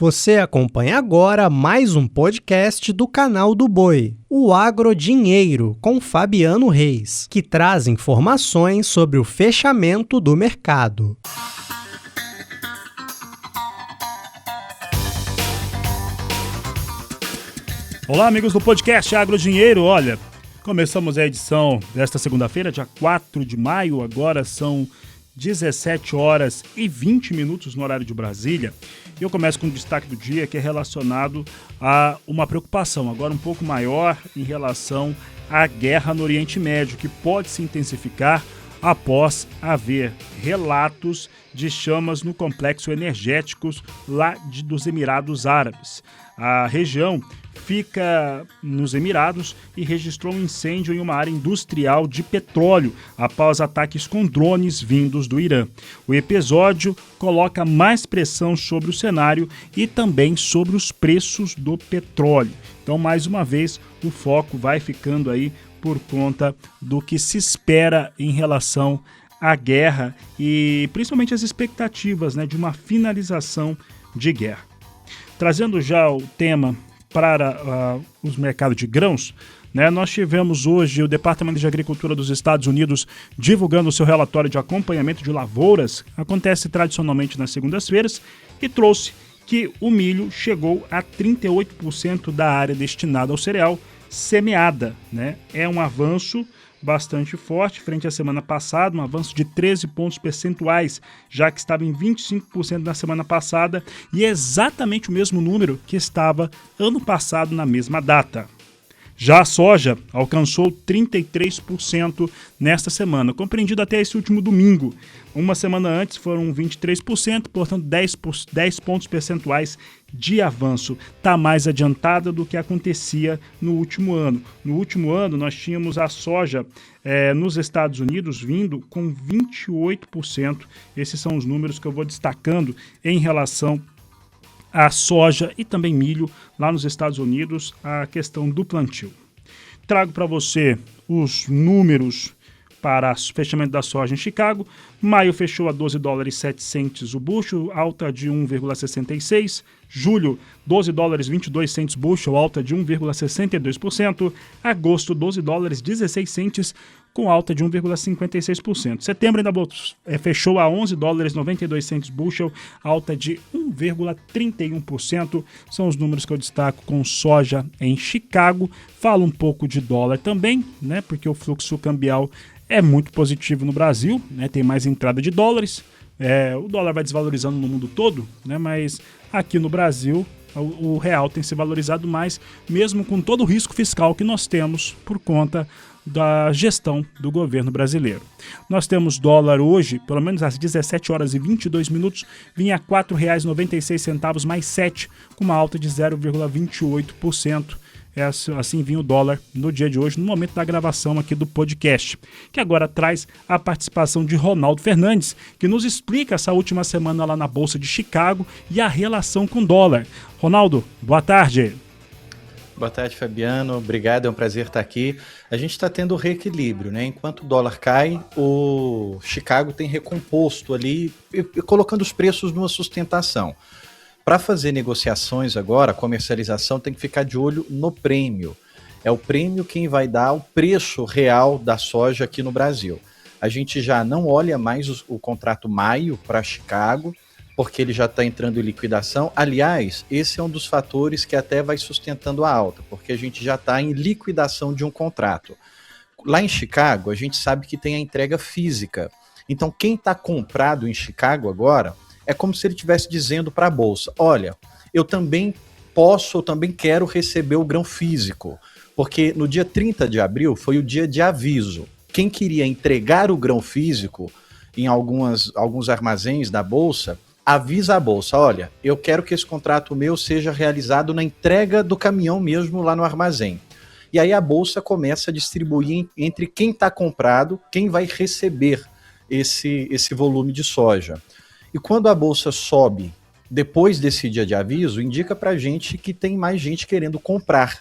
Você acompanha agora mais um podcast do canal do Boi, o Agrodinheiro, com Fabiano Reis, que traz informações sobre o fechamento do mercado. Olá, amigos do podcast Agrodinheiro. Olha, começamos a edição desta segunda-feira, dia 4 de maio, agora são 17 horas e 20 minutos no horário de Brasília. E eu começo com o destaque do dia, que é relacionado a uma preocupação, agora um pouco maior, em relação à guerra no Oriente Médio, que pode se intensificar após haver relatos de chamas no complexo energético lá dos Emirados Árabes. A região fica nos Emirados e registrou um incêndio em uma área industrial de petróleo após ataques com drones vindos do Irã. O episódio coloca mais pressão sobre o cenário e também sobre os preços do petróleo. Então, mais uma vez, o foco vai ficando aí por conta do que se espera em relação à guerra e principalmente as expectativas, de uma finalização de guerra. Trazendo já o tema para os mercados de grãos, nós tivemos hoje o Departamento de Agricultura dos Estados Unidos divulgando o seu relatório de acompanhamento de lavouras, acontece tradicionalmente nas segundas-feiras, e trouxe que o milho chegou a 38% da área destinada ao cereal semeada. É um avanço bastante forte frente à semana passada, um avanço de 13 pontos percentuais, já que estava em 25% na semana passada e é exatamente o mesmo número que estava ano passado na mesma data. Já a soja alcançou 33% nesta semana, compreendido até esse último domingo. Uma semana antes foram 23%, portanto 10 pontos percentuais de avanço. Está mais adiantada do que acontecia no último ano. No último ano nós tínhamos a soja nos Estados Unidos vindo com 28%. Esses são os números que eu vou destacando em relação a soja e também milho lá nos Estados Unidos, a questão do plantio. Trago para você os números para o fechamento da soja em Chicago. Maio fechou a $12,07 o bushel, alta de 1,66%. Julho, $12,22 bushel, alta de 1,62%. Agosto, $12,16, com alta de 1,56%. Setembro ainda fechou a $11,92 bushel, alta de 1,31%. São os números que eu destaco com soja em Chicago. Falo um pouco de dólar também, porque o fluxo cambial é muito positivo no Brasil, tem mais entrada de dólares. O dólar vai desvalorizando no mundo todo, mas aqui no Brasil o real tem se valorizado mais, mesmo com todo o risco fiscal que nós temos por conta da gestão do governo brasileiro. Nós temos dólar hoje, pelo menos às 17 horas e 22 minutos, vinha a R$ 4,96 mais 7, com uma alta de 0,28%. Assim vinha o dólar no dia de hoje, no momento da gravação aqui do podcast, que agora traz a participação de Ronaldo Fernandes, que nos explica essa última semana lá na Bolsa de Chicago e a relação com o dólar. Ronaldo, boa tarde. Boa tarde, Fabiano. Obrigado, é um prazer estar aqui. A gente está tendo reequilíbrio, Enquanto o dólar cai, o Chicago tem recomposto ali, colocando os preços numa sustentação. Para fazer negociações agora, comercialização, tem que ficar de olho no prêmio. É o prêmio quem vai dar o preço real da soja aqui no Brasil. A gente já não olha mais o contrato maio para Chicago, porque ele já está entrando em liquidação. Aliás, esse é um dos fatores que até vai sustentando a alta, porque a gente já está em liquidação de um contrato. Lá em Chicago, a gente sabe que tem a entrega física. Então, quem está comprado em Chicago agora, é como se ele estivesse dizendo para a Bolsa, olha, eu também quero receber o grão físico, porque no dia 30 de abril foi o dia de aviso. Quem queria entregar o grão físico em alguns armazéns da Bolsa, avisa a Bolsa, olha, eu quero que esse contrato meu seja realizado na entrega do caminhão mesmo lá no armazém. E aí a Bolsa começa a distribuir entre quem está comprado, quem vai receber esse volume de soja. E quando a Bolsa sobe depois desse dia de aviso, indica para a gente que tem mais gente querendo comprar.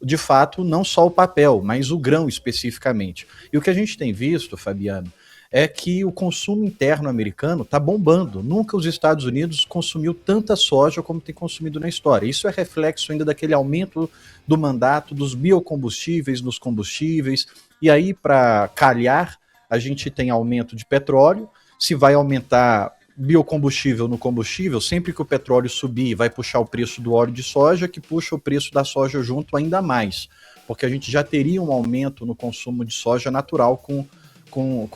De fato, não só o papel, mas o grão especificamente. E o que a gente tem visto, Fabiano, é que o consumo interno americano está bombando. Nunca os Estados Unidos consumiu tanta soja como tem consumido na história. Isso é reflexo ainda daquele aumento do mandato dos biocombustíveis, dos combustíveis. E aí, para calhar, a gente tem aumento de petróleo. Se vai aumentar biocombustível no combustível, sempre que o petróleo subir, vai puxar o preço do óleo de soja, que puxa o preço da soja junto ainda mais. Porque a gente já teria um aumento no consumo de soja natural com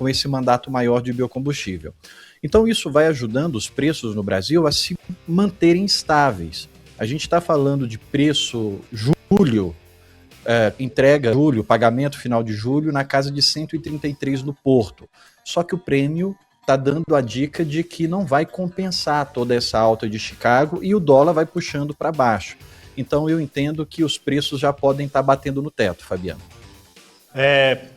esse mandato maior de biocombustível. Então isso vai ajudando os preços no Brasil a se manterem estáveis. A gente está falando de preço julho, entrega julho, pagamento final de julho na casa de 133 no porto. Só que o prêmio está dando a dica de que não vai compensar toda essa alta de Chicago e o dólar vai puxando para baixo. Então eu entendo que os preços já podem estar batendo no teto, Fabiano.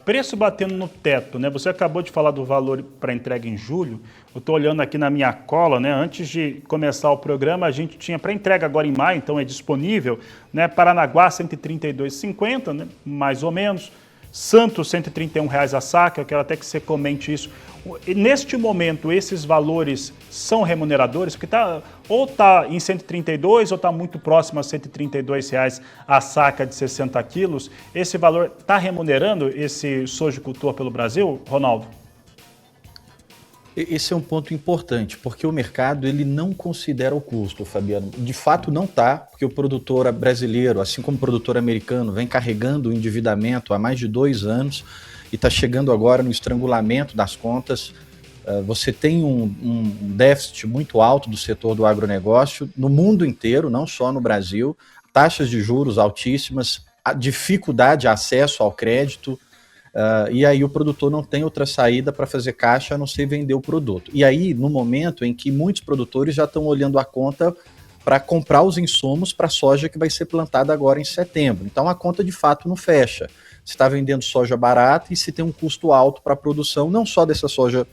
Preço batendo no teto, né? Você acabou de falar do valor para entrega em julho. Eu estou olhando aqui na minha cola, né? Antes de começar o programa, a gente tinha para entrega agora em maio, então é disponível, né? Paranaguá, R$ 132,50, né? Mais ou menos. Santos, R$ 131 a saca. Eu quero até que você comente isso. Neste momento, esses valores são remuneradores? Porque ou está em 132 ou está muito próximo a R$ 132 a saca de 60 quilos. Esse valor está remunerando esse sojicultor pelo Brasil, Ronaldo? Esse é um ponto importante, porque o mercado ele não considera o custo, Fabiano. De fato não está, porque o produtor brasileiro, assim como o produtor americano, vem carregando o endividamento há mais de 2 anos e está chegando agora no estrangulamento das contas. Você tem um déficit muito alto do setor do agronegócio no mundo inteiro, não só no Brasil, taxas de juros altíssimas, a dificuldade de acesso ao crédito, e aí o produtor não tem outra saída para fazer caixa a não ser vender o produto. E aí, no momento em que muitos produtores já estão olhando a conta para comprar os insumos para a soja que vai ser plantada agora em setembro. Então a conta de fato não fecha. Você está vendendo soja barata e se tem um custo alto para a produção, não só dessa soja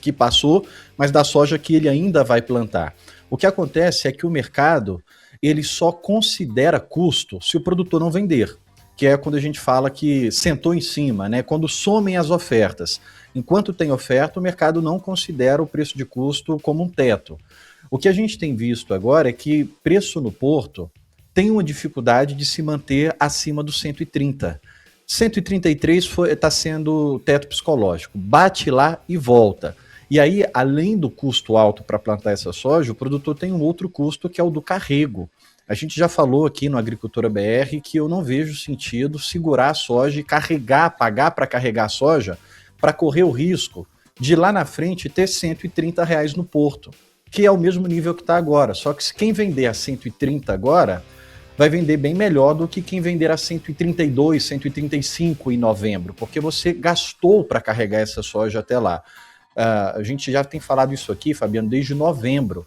que passou, mas da soja que ele ainda vai plantar. O que acontece é que o mercado ele só considera custo se o produtor não vender, que é quando a gente fala que sentou em cima, né? Quando somem as ofertas. Enquanto tem oferta, o mercado não considera o preço de custo como um teto. O que a gente tem visto agora é que preço no porto tem uma dificuldade de se manter acima dos 130. 133 está sendo teto psicológico, bate lá e volta. E aí, além do custo alto para plantar essa soja, o produtor tem um outro custo que é o do carrego. A gente já falou aqui no Agricultura BR que eu não vejo sentido segurar a soja e pagar para carregar a soja para correr o risco de lá na frente ter R$130 no porto, que é o mesmo nível que está agora. Só que se quem vender a 130 agora vai vender bem melhor do que quem vender a 132, 135 em novembro, porque você gastou para carregar essa soja até lá. A gente já tem falado isso aqui, Fabiano, desde novembro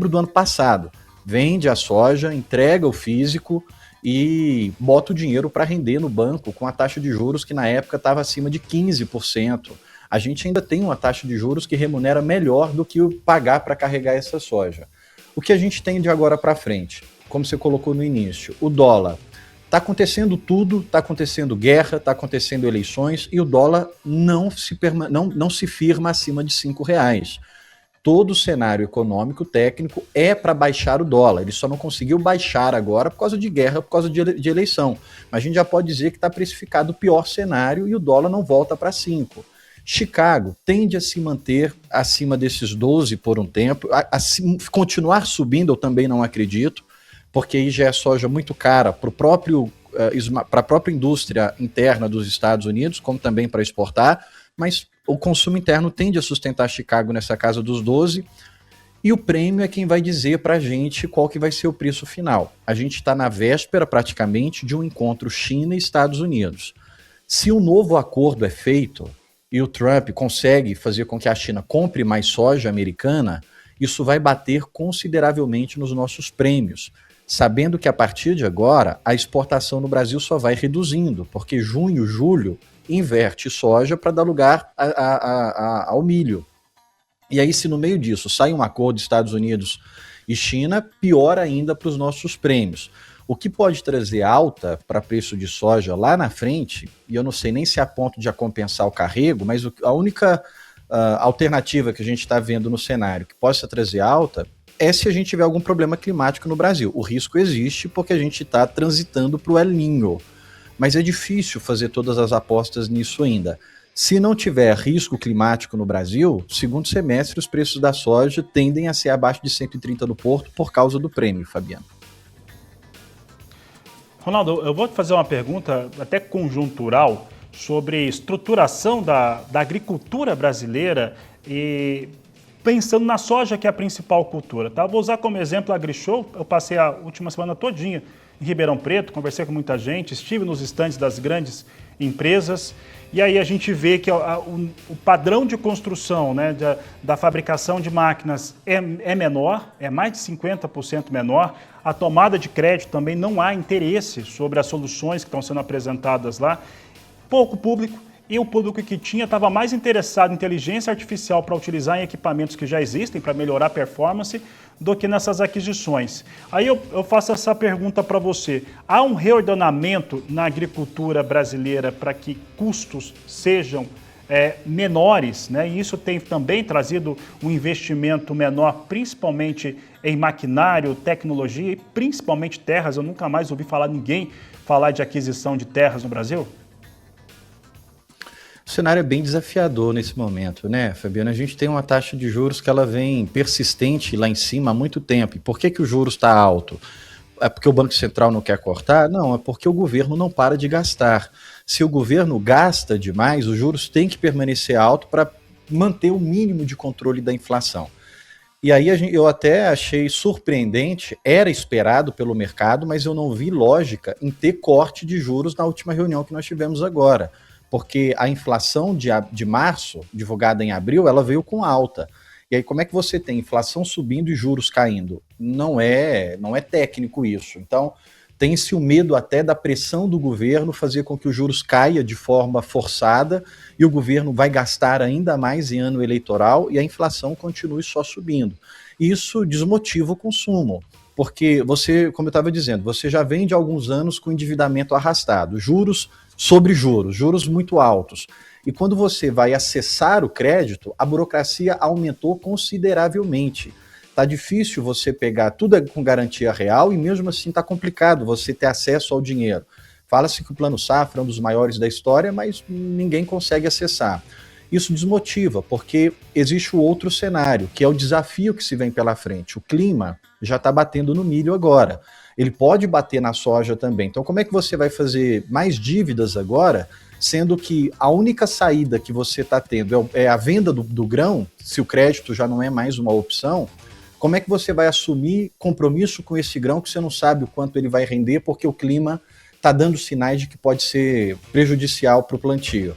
do ano passado. Vende a soja, entrega o físico e bota o dinheiro para render no banco com a taxa de juros que na época estava acima de 15%. A gente ainda tem uma taxa de juros que remunera melhor do que o pagar para carregar essa soja. O que a gente tem de agora para frente? Como você colocou no início, o dólar. Está acontecendo tudo, está acontecendo guerra, está acontecendo eleições e o dólar não se firma acima de R$5. Todo o cenário econômico técnico é para baixar o dólar. Ele só não conseguiu baixar agora por causa de guerra, por causa de eleição. Mas a gente já pode dizer que está precificado o pior cenário e o dólar não volta para 5. Chicago tende a se manter acima desses 12 por um tempo. Continuar subindo eu também não acredito, porque aí já é soja muito cara para a própria indústria interna dos Estados Unidos, como também para exportar, mas o consumo interno tende a sustentar Chicago nessa casa dos 12, e o prêmio é quem vai dizer para a gente qual que vai ser o preço final. A gente está na véspera, praticamente, de um encontro China e Estados Unidos. Se um novo acordo é feito e o Trump consegue fazer com que a China compre mais soja americana, isso vai bater consideravelmente nos nossos prêmios, sabendo que a partir de agora a exportação no Brasil só vai reduzindo, porque junho, julho inverte soja para dar lugar ao milho. E aí, se no meio disso sai um acordo Estados Unidos e China, pior ainda para os nossos prêmios. O que pode trazer alta para preço de soja lá na frente, e eu não sei nem se é a ponto de compensar o carrego, mas a única alternativa que a gente está vendo no cenário que possa trazer alta é se a gente tiver algum problema climático no Brasil. O risco existe porque a gente está transitando para o El Niño, mas é difícil fazer todas as apostas nisso ainda. Se não tiver risco climático no Brasil, segundo semestre os preços da soja tendem a ser abaixo de 130 no porto por causa do prêmio, Fabiano. Ronaldo, eu vou te fazer uma pergunta até conjuntural sobre estruturação da agricultura brasileira e pensando na soja, que é a principal cultura. Tá? Vou usar como exemplo a AgriShow. Eu passei a última semana todinha em Ribeirão Preto, conversei com muita gente, estive nos estandes das grandes empresas, e aí a gente vê que o padrão de construção, né, da fabricação de máquinas é menor, é mais de 50% menor. A tomada de crédito também não há interesse sobre as soluções que estão sendo apresentadas lá. Pouco público, e o público que tinha estava mais interessado em inteligência artificial para utilizar em equipamentos que já existem, para melhorar a performance, do que nessas aquisições. Aí eu faço essa pergunta para você. Há um reordenamento na agricultura brasileira para que custos sejam menores, né? E isso tem também trazido um investimento menor, principalmente em maquinário, tecnologia e principalmente terras. Eu nunca mais ouvi ninguém falar de aquisição de terras no Brasil. O cenário é bem desafiador nesse momento, né, Fabiano? A gente tem uma taxa de juros que ela vem persistente lá em cima há muito tempo. E por que o juros está alto? É porque o Banco Central não quer cortar? Não, é porque o governo não para de gastar. Se o governo gasta demais, os juros têm que permanecer alto para manter o mínimo de controle da inflação. E aí eu até achei surpreendente, era esperado pelo mercado, mas eu não vi lógica em ter corte de juros na última reunião que nós tivemos agora. Porque a inflação de março, divulgada em abril, ela veio com alta. E aí como é que você tem inflação subindo e juros caindo? Não é técnico isso. Então, tem-se o medo até da pressão do governo fazer com que os juros caia de forma forçada e o governo vai gastar ainda mais em ano eleitoral e a inflação continue só subindo. Isso desmotiva o consumo. Porque você, como eu estava dizendo, você já vem de alguns anos com endividamento arrastado, juros sobre juros, juros muito altos. E quando você vai acessar o crédito, a burocracia aumentou consideravelmente. Está difícil você pegar tudo com garantia real e mesmo assim está complicado você ter acesso ao dinheiro. Fala-se que o Plano Safra é um dos maiores da história, mas ninguém consegue acessar. Isso desmotiva, porque existe o outro cenário, que é o desafio que se vem pela frente. O clima já está batendo no milho agora. Ele pode bater na soja também. Então, como é que você vai fazer mais dívidas agora, sendo que a única saída que você está tendo é a venda do grão, se o crédito já não é mais uma opção? Como é que você vai assumir compromisso com esse grão que você não sabe o quanto ele vai render, porque o clima está dando sinais de que pode ser prejudicial para o plantio?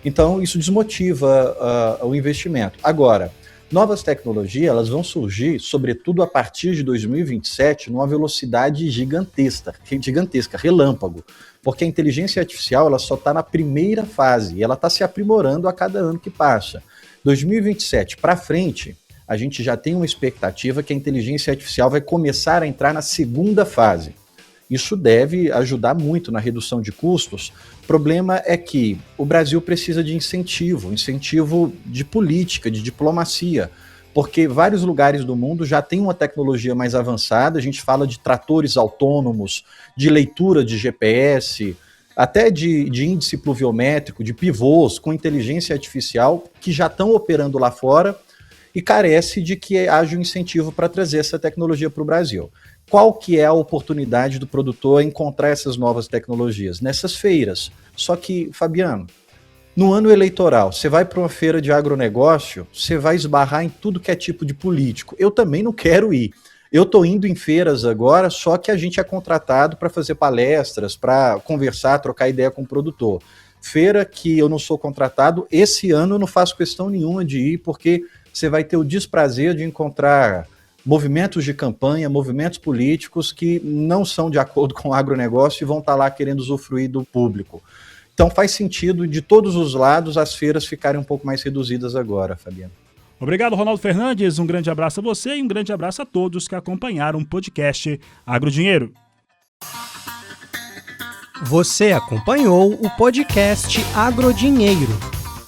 Então, isso desmotiva o investimento. Agora, novas tecnologias elas vão surgir, sobretudo a partir de 2027, numa velocidade gigantesca, relâmpago, porque a inteligência artificial ela só está na primeira fase e ela está se aprimorando a cada ano que passa. 2027 para frente, a gente já tem uma expectativa que a inteligência artificial vai começar a entrar na segunda fase. Isso deve ajudar muito na redução de custos. O problema é que o Brasil precisa de incentivo de política, de diplomacia, porque vários lugares do mundo já têm uma tecnologia mais avançada. A gente fala de tratores autônomos, de leitura de GPS, até de índice pluviométrico, de pivôs com inteligência artificial que já estão operando lá fora e carece de que haja um incentivo para trazer essa tecnologia para o Brasil. Qual que é a oportunidade do produtor encontrar essas novas tecnologias? Nessas feiras. Só que, Fabiano, no ano eleitoral, você vai para uma feira de agronegócio, você vai esbarrar em tudo que é tipo de político. Eu também não quero ir. Eu estou indo em feiras agora, só que a gente é contratado para fazer palestras, para conversar, trocar ideia com o produtor. Feira que eu não sou contratado, esse ano eu não faço questão nenhuma de ir, porque você vai ter o desprazer de encontrar movimentos de campanha, movimentos políticos que não são de acordo com o agronegócio e vão estar lá querendo usufruir do público. Então faz sentido, de todos os lados, as feiras ficarem um pouco mais reduzidas agora, Fabiano. Obrigado, Ronaldo Fernandes. Um grande abraço a você e um grande abraço a todos que acompanharam o podcast AgroDinheiro. Você acompanhou o podcast AgroDinheiro.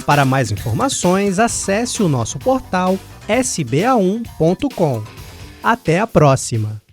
Para mais informações, acesse o nosso portal sba1.com. Até a próxima!